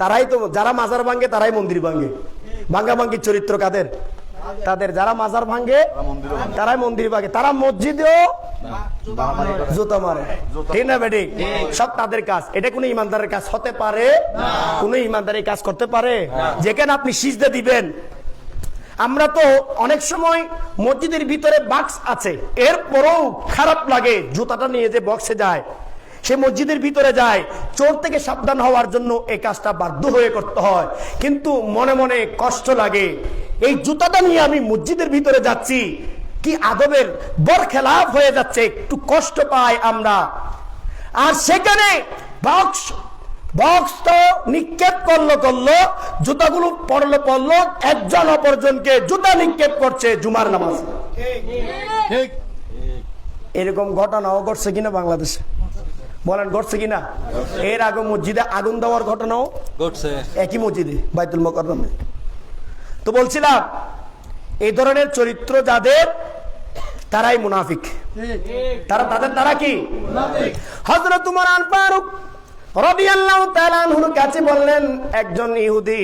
তারাই তো, যারা মাজার ভাঙে তারাই মন্দির ভাঙে। ভাঙ্গাভাঙ্গির চরিত্র কাদের? তাদের। যারা মাজার ভাঙে তারাই মন্দির ভাঙে, তারা মসজিদেও জুতা মারে, ঠিক না বেটি? সব তাদের কাজ। এটা কোনো ইমানদারের কাজ হতে পারে? কোনো ইমানদারের কাজ করতে পারে? যেখানে আপনি সিজদা দিবেন, আমরা তো অনেক সময় মসজিদের ভিতরে বাক্স আছে, এরপরেও খারাপ লাগে জুতাটা নিয়ে যে বক্সে যায়, সে মসজিদের ভিতরে যায়, চোর থেকে সাবধান হওয়ার জন্য এই কাজটা বাধ্য হয়ে করতে হয়, কিন্তু মনে মনে কষ্ট লাগে, এই জুতাটা নিয়ে আমি মসজিদের ভিতরে যাচ্ছি, কি আদবের বরখেলাপ হয়ে যাচ্ছে, একটু কষ্ট পাই আমরা। আর সেখানে বক্স তো নিক্ষেপ করলো, জুতাগুলো পড়লো, একজন অপরজনকে জুতা নিক্ষেপ করছে জুমার নামাজ। এরকম ঘটনাও ঘটছে কিনা বাংলাদেশে? বলেন ঘটছে কিনা? এর আগে মসজিদে আগুন দেওয়ার ঘটনাও ঘটছে, একই মসজিদে, বাইতুল মুকাররমে। তো বলছিলাম, এই ধরনের চরিত্র যাদের, তারাই মুনাফিক। তারা কি? হযরত উমর ফারুক রাদিয়াল্লাহু তাআলা আনহুর কাছে বললেন, একজন ইহুদি